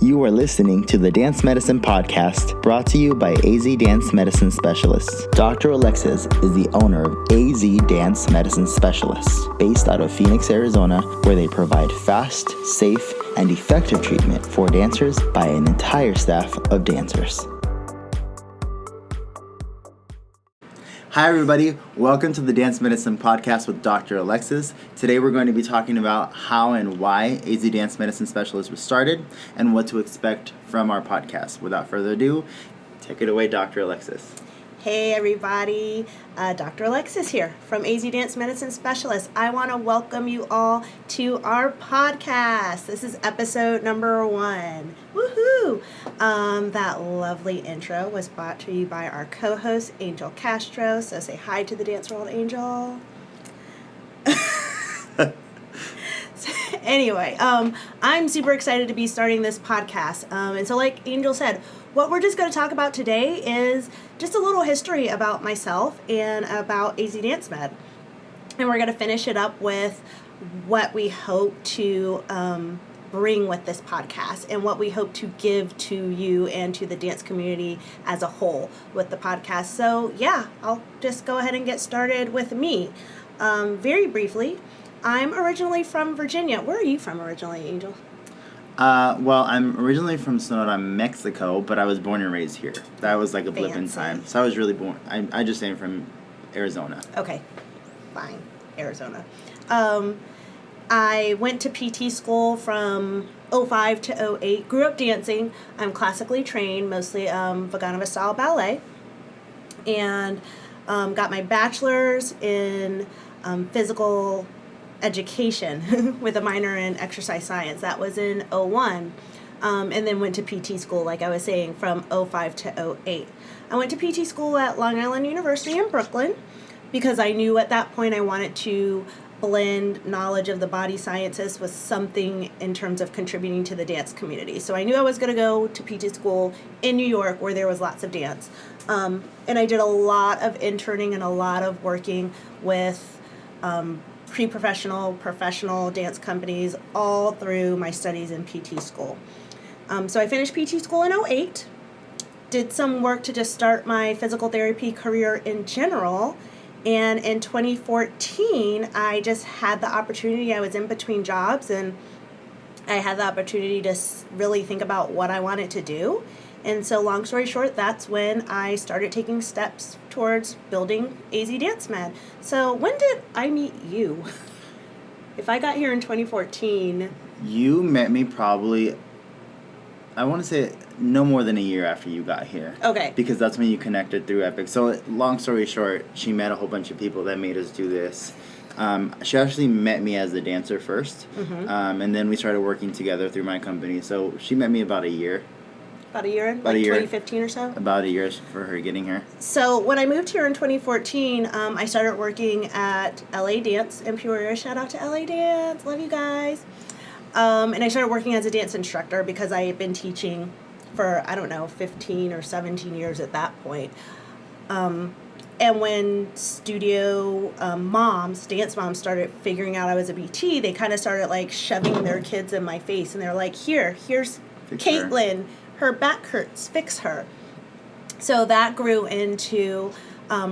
You are listening to the Dance Medicine Podcast, brought to you by AZ Dance Medicine Specialists. Dr. Alexis is the owner of AZ Dance Medicine Specialists, based out of Phoenix, Arizona, where they provide fast, safe, and effective treatment for dancers by an entire staff of dancers. Hi everybody, welcome to the Dance Medicine Podcast with Dr. Alexis. Today we're going to be talking about how and why AZ Dance Medicine Specialists was started and what to expect from our podcast. Without further ado, take it away, Dr. Alexis. Hey everybody, Dr. Alexis here from AZ Dance Medicine Specialists. I want to welcome you all to our podcast. This is episode number 1. Woohoo! That lovely intro was brought to you by our co-host, Angel Castro. So say hi to the dance world, Angel. Anyway, I'm super excited to be starting this podcast. And so like Angel said, what we're just going to talk about today is just a little history about myself and about AZ Dance Med. And we're going to finish it up with what we hope to bring with this podcast and what we hope to give to you and to the dance community as a whole with the podcast. So yeah, I'll just go ahead and get started with me. Very briefly, I'm originally from Virginia. Where are you from originally, Angel? Well, I'm originally from Sonora, Mexico, but I was born and raised here. That was like a blip in time. So I was really born, I just am from Arizona. Okay, fine, Arizona. I went to PT school from 05 to 08, grew up dancing. I'm classically trained, mostly Vaganova style ballet, and got my bachelor's in physical education with a minor in exercise science. That was in 01. And then went to PT school, like I was saying, from 05 to 08. I went to PT school at Long Island University in Brooklyn because I knew at that point I wanted to blend knowledge of the body sciences with something in terms of contributing to the dance community. So I knew I was going to go to PT school in New York where there was lots of dance. And I did a lot of interning and a lot of working with pre-professional, professional dance companies all through my studies in PT school. So I finished PT school in 08, did some work to just start my physical therapy career in general, and in 2014, I just had the opportunity. I was in between jobs, and I had the opportunity to really think about what I wanted to do. And so long story short, that's when I started taking steps towards building AZ Dance Med. So when did I meet you? If I got here in 2014... You met me probably, I want to say, no more than a year after you got here. Okay. Because that's when you connected through Epic. So long story short, she met a whole bunch of people that made us do this. She actually met me as a dancer first. Mm-hmm. And then we started working together through my company. So she met me about a year. About a year? Like 2015 or so? About a year for her getting here. So when I moved here in 2014, I started working at LA Dance in Peoria. Shout out to LA Dance. Love you guys. And I started working as a dance instructor because I had been teaching for, 15 or 17 years at that point. And when studio dance moms started figuring out I was a BT, they kind of started like shoving their kids in my face. And they're like, here's Caitlin. Her back hurts, fix her. So that grew into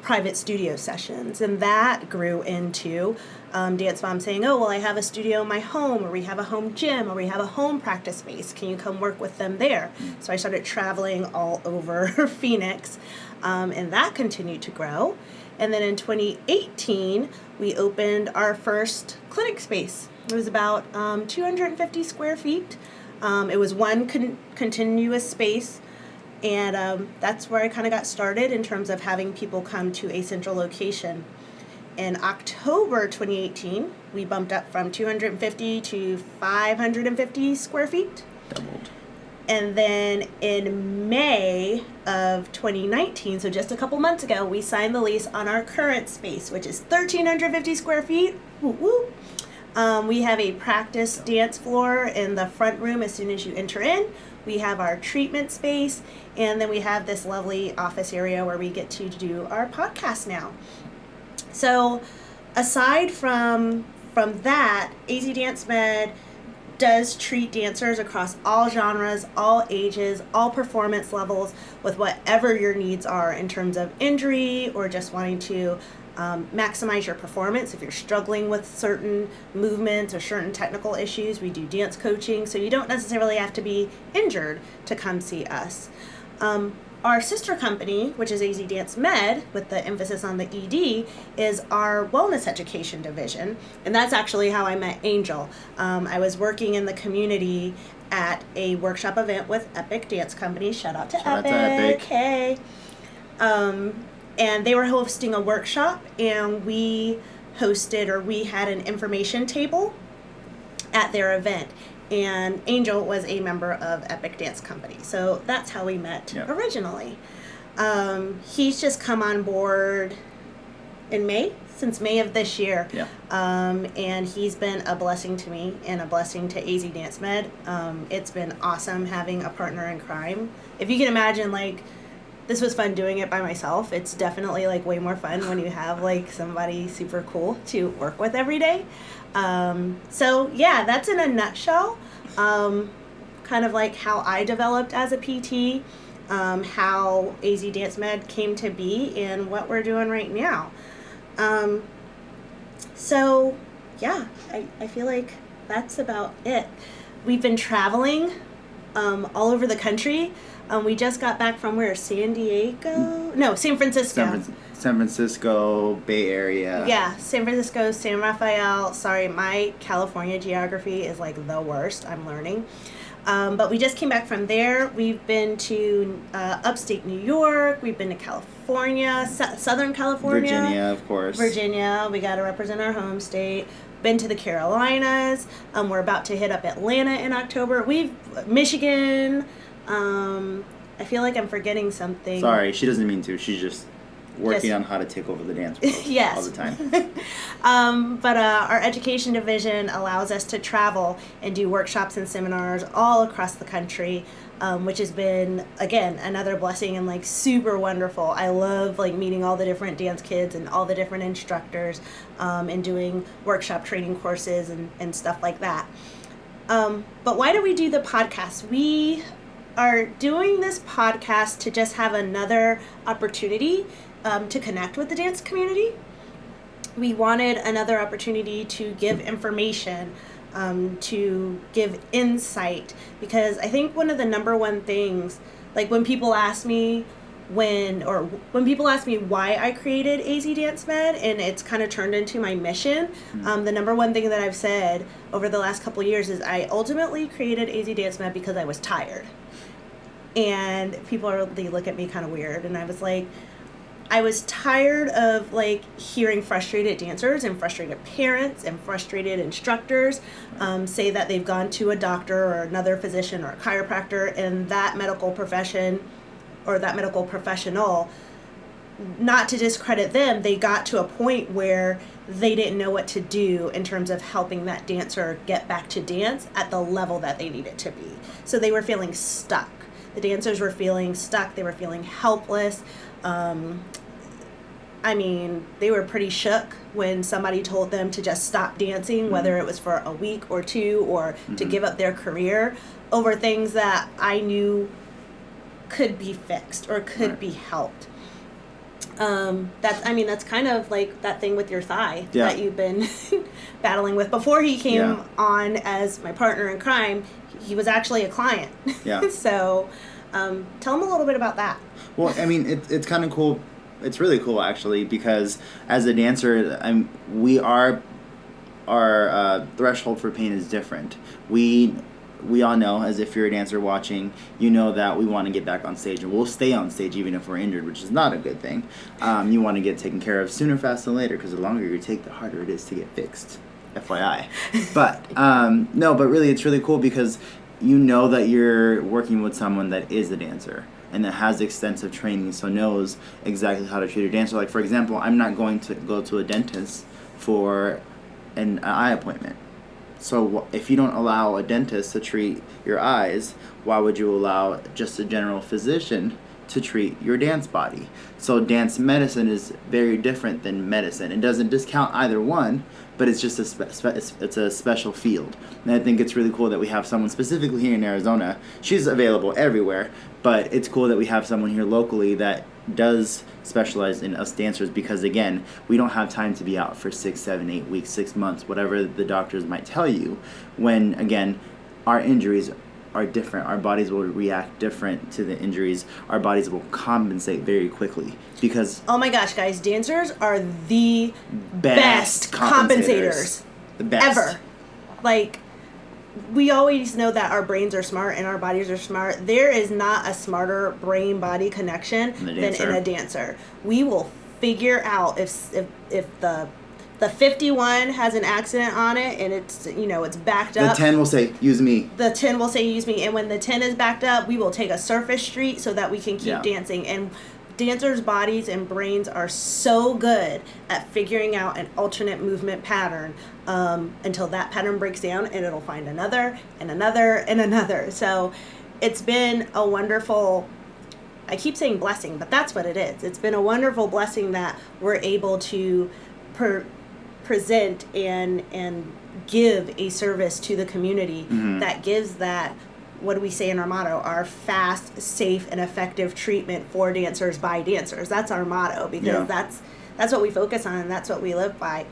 private studio sessions, and that grew into dance moms saying, oh, well, I have a studio in my home, or we have a home gym, or we have a home practice space. Can you come work with them there? So I started traveling all over Phoenix, and that continued to grow. And then in 2018, we opened our first clinic space. It was about 250 square feet. It was one continuous space, and that's where I kind of got started in terms of having people come to a central location. In October 2018, we bumped up from 250 to 550 square feet. Doubled. And then in May of 2019, so just a couple months ago, we signed the lease on our current space, which is 1,350 square feet. Woo woo. We have a practice dance floor in the front room as soon as you enter in. We have our treatment space, and then we have this lovely office area where we get to do our podcast now. So aside from that, AZ Dance Med does treat dancers across all genres, all ages, all performance levels, with whatever your needs are in terms of injury or just wanting to maximize your performance. If you're struggling with certain movements or certain technical issues, we do dance coaching, so you don't necessarily have to be injured to come see us. Our sister company, which is AZ Dance Med, with the emphasis on the ED, is our wellness education division. And that's actually how I met Angel. I was working in the community at a workshop event with Epic Dance Company. Shout out to Epic. Hey. And they were hosting a workshop, and we had an information table at their event. And Angel was a member of Epic Dance Company. So that's how we met originally. He's just come on board in since May of this year. Yeah. And he's been a blessing to me and a blessing to AZ Dance Med. It's been awesome having a partner in crime. If you can imagine, like, this was fun doing it by myself. It's definitely, like, way more fun when you have, like, somebody super cool to work with every day. So yeah, that's in a nutshell, kind of like how I developed as a PT, how AZ Dance Med came to be, and what we're doing right now. So yeah, I feel like that's about it. We've been traveling all over the country. We just got back from San Francisco. San Francisco, Bay Area. Yeah, San Francisco, San Rafael. Sorry, my California geography is like the worst. I'm learning. But we just came back from there. We've been to upstate New York. We've been to California, Southern California. Virginia, of course. Virginia. We got to represent our home state. Been to the Carolinas. We're about to hit up Atlanta in October. Michigan. I feel like I'm forgetting something. Sorry, she doesn't mean to. She's just working on how to take over the dance world yes. all the time. But our education division allows us to travel and do workshops and seminars all across the country, which has been, again, another blessing and, like, super wonderful. I love, like, meeting all the different dance kids and all the different instructors, and doing workshop training courses and stuff like that. But why do we do the podcast? We are doing this podcast to just have another opportunity to connect with the dance community. We wanted another opportunity to give information, to give insight, because I think one of the number one things, like when people ask me why I created AZ Dance Med, and it's kind of turned into my mission, the number one thing that I've said over the last couple of years is I ultimately created AZ Dance Med because I was tired. And they look at me kind of weird, and I was like, I was tired of, like, hearing frustrated dancers and frustrated parents and frustrated instructors say that they've gone to a doctor or another physician or a chiropractor, and that medical profession or that medical professional, not to discredit them, they got to a point where they didn't know what to do in terms of helping that dancer get back to dance at the level that they needed to be. So they were feeling stuck. The dancers were feeling stuck. They were feeling helpless. They were pretty shook when somebody told them to just stop dancing, whether it was for a week or two or to give up their career over things that I knew could be fixed or could be helped. That's kind of like that thing with your thigh that you've been battling with. Before he came on as my partner in crime, he was actually a client. Yeah. So tell him a little bit about that. Well, I mean, it's kind of cool. It's really cool, actually, because as a dancer, our threshold for pain is different. We all know, as if you're a dancer watching, you know that we want to get back on stage, and we'll stay on stage even if we're injured, which is not a good thing. You want to get taken care of sooner, faster than later, because the longer you take, the harder it is to get fixed. FYI. But but really, it's really cool because you know that you're working with someone that is a dancer and that has extensive training, so knows exactly how to treat a dancer. Like, for example, I'm not going to go to a dentist for an eye appointment. So if you don't allow a dentist to treat your eyes, why would you allow just a general physician to treat your dance body? So dance medicine is very different than medicine. It doesn't discount either one, but but it's just it's a special field. And I think it's really cool that we have someone specifically here in Arizona. She's available everywhere, but it's cool that we have someone here locally that does specialize in us dancers, because again, we don't have time to be out for 6, 7, 8 weeks, 6 months, whatever the doctors might tell you, when again, our injuries are different. Our bodies will react different to the injuries. Our bodies will compensate very quickly because... Oh my gosh, guys, dancers are the best compensators. The best. Ever. Like, we always know that our brains are smart and our bodies are smart. There is not a smarter brain-body connection than in a dancer. We will figure out if the 51 has an accident on it and it's, it's backed up. The 10 will say, use me. The 10 will say, use me. And when the 10 is backed up, we will take a surface street so that we can keep dancing. And dancers' bodies and brains are so good at figuring out an alternate movement pattern until that pattern breaks down, and it'll find another and another and another. So it's been a wonderful, I keep saying blessing, but that's what it is. It's been a wonderful blessing that we're able to present and give a service to the community that gives that, what do we say in our motto, our fast, safe, and effective treatment for dancers by dancers. That's our motto, because that's what we focus on, and that's what we live by.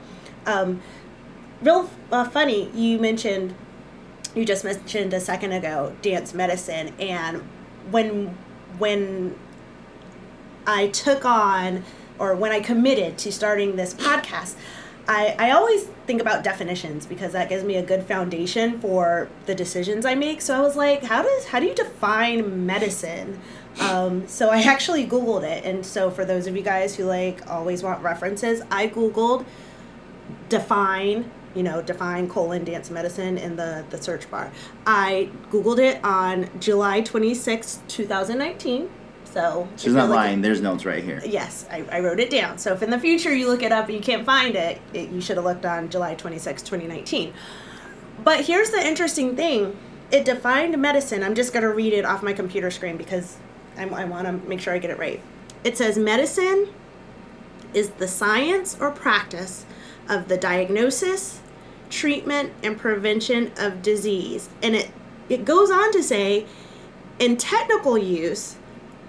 Real funny, you just mentioned a second ago dance medicine, and when I took on, or when I committed to starting this podcast, I always think about definitions, because that gives me a good foundation for the decisions I make. So I was like, how do you define medicine? So I actually Googled it. And so for those of you guys who always want references, I Googled define dance medicine in the search bar. I Googled it on July 26, 2019. So she's not lying. There's notes right here. Yes, I wrote it down. So if in the future you look it up and you can't find it, you should have looked on July 26, 2019. But here's the interesting thing. It defined medicine. I'm just going to read it off my computer screen because I want to make sure I get it right. It says medicine is the science or practice of the diagnosis, treatment, and prevention of disease. And it goes on to say, in technical use,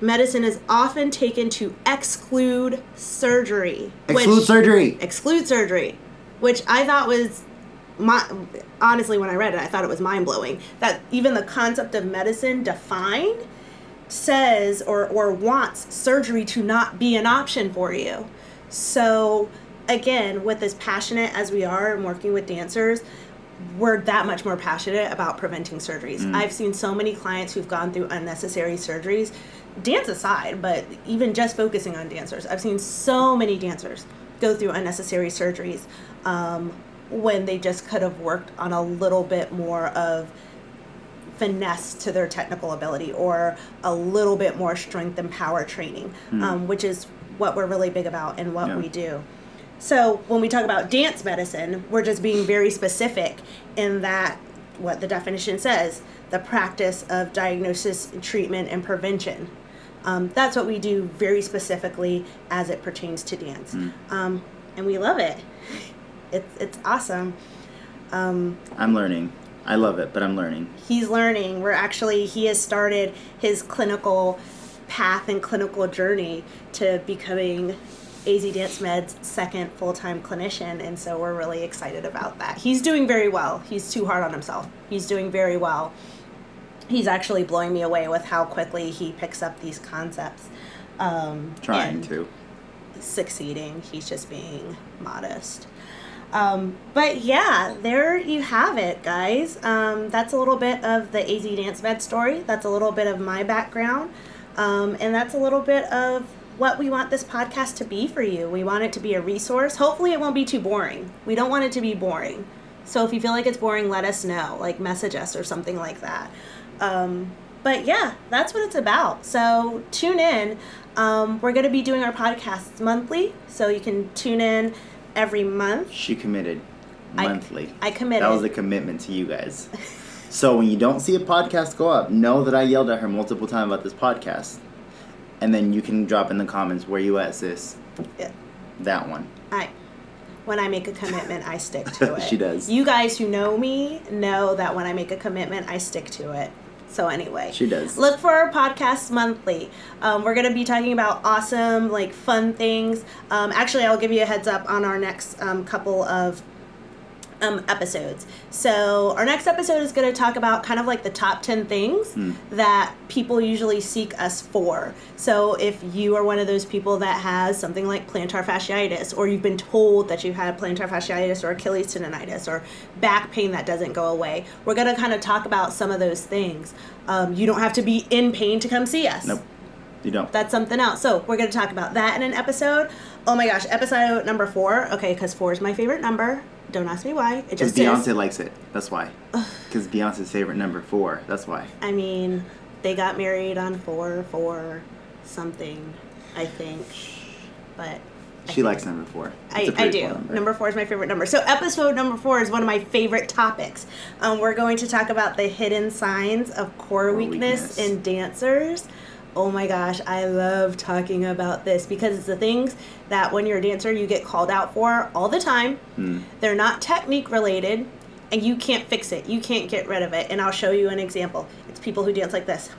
medicine is often taken to exclude surgery. Exclude surgery, which I thought was, honestly, when I read it, I thought it was mind-blowing. That even the concept of medicine defined says or wants surgery to not be an option for you. So, again, with as passionate as we are in working with dancers, we're that much more passionate about preventing surgeries. I've seen so many clients who've gone through unnecessary surgeries, dance aside, but even just focusing on dancers. I've seen so many dancers go through unnecessary surgeries when they just could have worked on a little bit more of finesse to their technical ability, or a little bit more strength and power training, which is what we're really big about and what we do. So when we talk about dance medicine, we're just being very specific in that what the definition says, the practice of diagnosis, treatment, and prevention. That's what we do very specifically as it pertains to dance. And we love it. It's awesome. I'm learning. I love it, but I'm learning. He's learning. He has started his clinical path and clinical journey to becoming AZ Dance Med's second full-time clinician, and so we're really excited about that. He's doing very well. He's too hard on himself. He's doing very well. He's actually blowing me away with how quickly he picks up these concepts. Trying to. Succeeding. He's just being modest. But yeah, there you have it, guys. That's a little bit of the AZ Dance Med story. That's a little bit of my background. And that's a little bit of what we want this podcast to be for you. We want it to be a resource. Hopefully it won't be too boring. We don't want it to be boring. So if you feel like it's boring, let us know. Message us or something like that. But yeah, that's what it's about. So tune in. We're going to be doing our podcasts monthly. So you can tune in every month. She committed. Monthly. I committed. That was a commitment to you guys. So when you don't see a podcast go up, know that I yelled at her multiple times about this podcast. And then you can drop in the comments, where you at, sis? Yeah. That one. All right. when I make a commitment, I stick to it. She does. You guys who know me know that when I make a commitment, I stick to it. So anyway, she does. Look for our podcasts monthly. We're going to be talking about awesome, like, fun things. Actually, I'll give you a heads up on our next couple of episodes. So our next episode is going to talk about kind of like the top 10 things that people usually seek us for. So if you are one of those people that has something like plantar fasciitis, or you've been told that you've had plantar fasciitis or Achilles tendonitis or back pain that doesn't go away, we're going to kind of talk about some of those things. You don't have to be in pain to come see us. Nope. You don't. That's something else. So we're going to talk about that in an episode. Oh my gosh, episode number 4. Okay, because 4 is my favorite number. Don't ask me why. It just is. Because Beyonce likes it. That's why. Because Beyonce's favorite number 4. That's why. I mean, they got married on 4 something, I think. But she likes number 4. I do. Number 4 is my favorite number. So episode number 4 is one of my favorite topics. We're going to talk about the hidden signs of core weakness in dancers. Oh my gosh, I love talking about this because it's the things that when you're a dancer you get called out for all the time. They're not technique related, and you can't fix it. You can't get rid of it. And I'll show you an example. It's people who dance like this.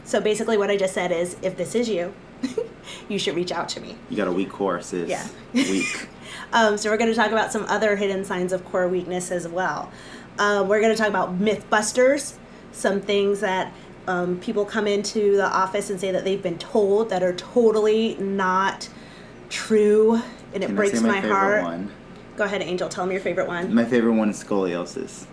So basically what I just said is, if this is you, you should reach out to me. You got a weak core, sis. Yeah. Weak. So we're going to talk about some other hidden signs of core weakness as well. We're going to talk about myth busters, some things that people come into the office and say that they've been told that are totally not true, and it breaks my heart. One? Go ahead, Angel. Tell me your favorite one. My favorite one is scoliosis.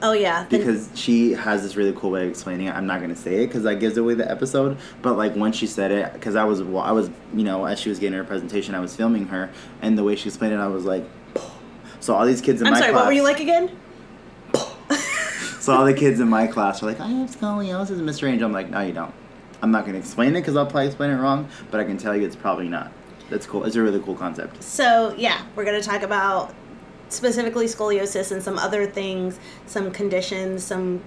Oh, yeah. Because she has this really cool way of explaining it. I'm not going to say it because that gives away the episode. But, like, when she said it, because I was, you know, as she was getting her presentation, I was filming her. And the way she explained it, I was like, so all these kids in my class. I'm sorry, what were you like again? So all the kids in my class are like, I have scoliosis, Mr. Angel. I'm like, no, you don't. I'm not going to explain it because I'll probably explain it wrong. But I can tell you it's probably not. That's cool. It's a really cool concept. So, yeah, we're going to talk about specifically scoliosis and some other things, some conditions, some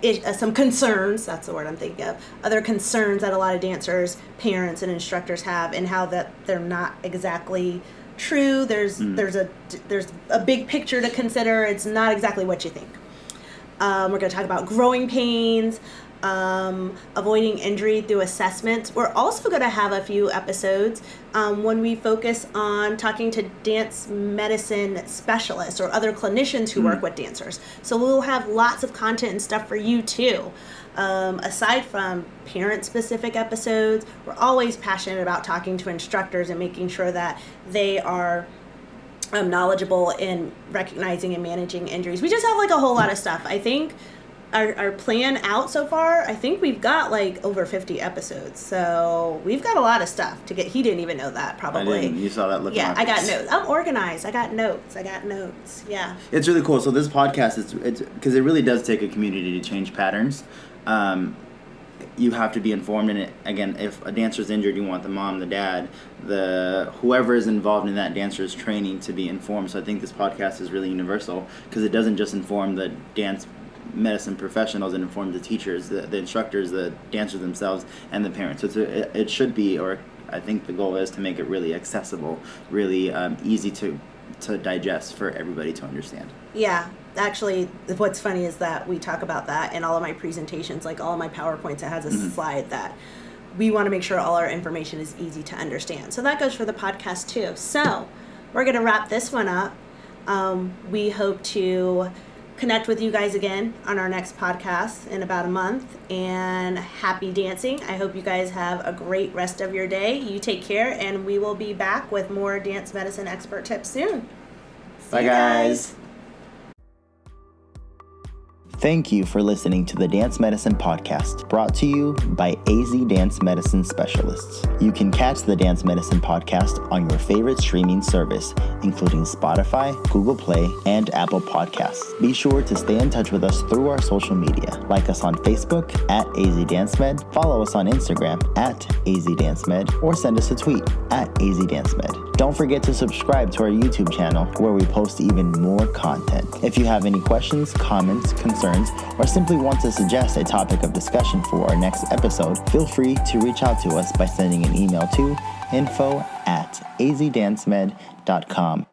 concerns, that's the word I'm thinking of, other concerns that a lot of dancers, parents, and instructors have, and how that they're not exactly true. There's a big picture to consider. It's not exactly what you think. We're going to talk about growing pains, avoiding injury through assessments. We're also going to have a few episodes when we focus on talking to dance medicine specialists or other clinicians who work with dancers. So we'll have lots of content and stuff for you too. Aside from parent-specific episodes, we're always passionate about talking to instructors and making sure that they are knowledgeable in recognizing and managing injuries. We just have like a whole lot of stuff. I think our plan out so far, I think we've got like over 50 episodes. So we've got a lot of stuff to get. He didn't even know that, probably. I didn't. You saw that look. Yeah, I got notes. I'm organized. I got notes. Yeah. It's really cool. So this podcast it's because it really does take a community to change patterns. You have to be informed in it. Again, if a dancer's injured, you want the mom, the dad, whoever is involved in that dancer's training to be informed. So I think this podcast is really universal because it doesn't just inform the dance medicine professionals, it informs the teachers, the instructors, the dancers themselves, and the parents. So it should be, or I think the goal is to make it really accessible, really easy to digest for everybody to understand. Yeah. Actually, what's funny is that we talk about that in all of my presentations, like all of my PowerPoints, it has a slide that we want to make sure all our information is easy to understand. So that goes for the podcast too. So we're going to wrap this one up. We hope to connect with you guys again on our next podcast in about a month. And happy dancing. I hope you guys have a great rest of your day. You take care, and we will be back with more dance medicine expert tips soon. Bye, guys. Thank you for listening to the Dance Medicine Podcast, brought to you by AZ Dance Medicine Specialists. You can catch the Dance Medicine Podcast on your favorite streaming service, including Spotify, Google Play, and Apple Podcasts. Be sure to stay in touch with us through our social media. Like us on Facebook at AZDanceMed, follow us on Instagram at AZDanceMed, or send us a tweet at AZDanceMed. Don't forget to subscribe to our YouTube channel, where we post even more content. If you have any questions, comments, concerns, concerns, or simply want to suggest a topic of discussion for our next episode, feel free to reach out to us by sending an email to info@azdancemed.com.